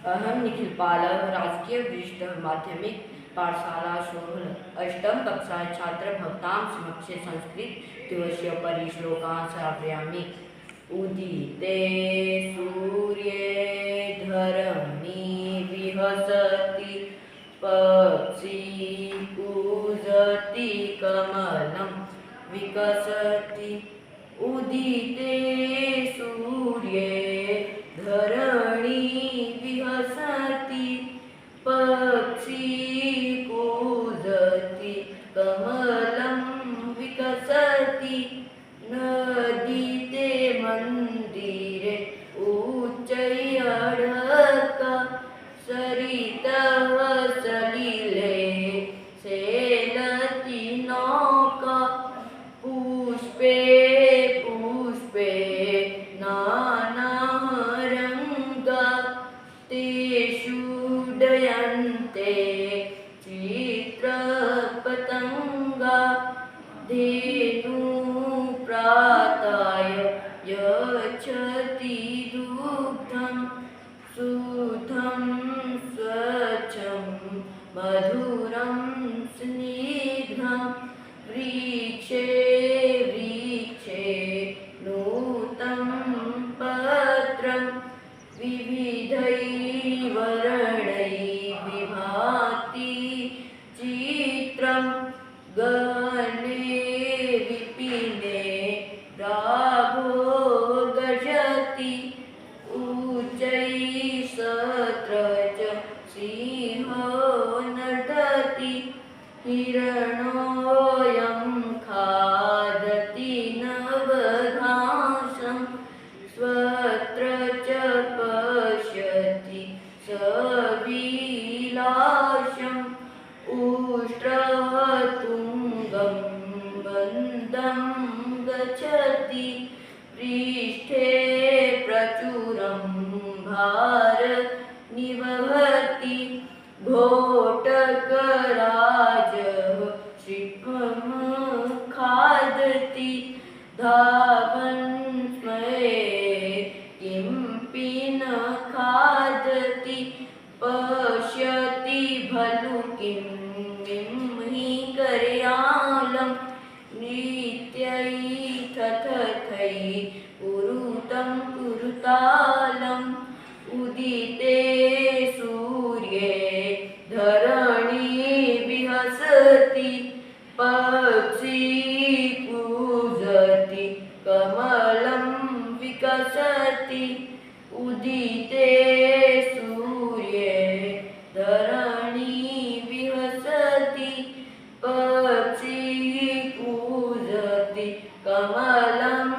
अहम निखिल पालव राजकीय वरिष्ठ माध्यमिक पाठशाला शोभल अष्टम कक्षा छात्र भवतां समक्षे संस्कृत दिवसीय परिश्लोकान् श्रावयामि। उदिते सूर्ये धरणी विहसति पक्षी कूजति कमलं विकसति। उदिते सूर्ये धरणी विहसति पक्षी कूजति कमलं विकसति। नदीते मंदिरे उच्चैर्ढका सरितः सलिले सेलति नौका। पुष्पे पुष्पे नानारङ्गा तेषु उड्डयन्ते चित्रपतङ्गा। धेनुप्राताय यच्छति दुग्धं शुद्धं स्वच्छं मधुरं स्निग्धं। वृक्षे वृक्षे नूतं पत्रं विविधैः वर्णैः विभाति चित्रं। गहने विपिने राघो गर्जति उच्चैः सत्र च सिंहो नर्दति। हिरणोऽयं खादति नवघासं स्वत्र च पश्यति सविलासम्। उष्ट्रः तुङ्गं मन्दं गच्छति पृष्ठे प्रचुरं भारनिवहति। घोटकराजः शीघ्रं खादति धावन् स्मये किमपि न खादति। पश्यति भल्लुकीं करयालं नृत्यैः तथैः कुरुतं कुरुतालम्। उदिते सूर्ये धरणी विहसति पक्षी कूजति कमलं विकसति। उदिते सूर्ये धरणी विहसति पक्षी कूजति कमलं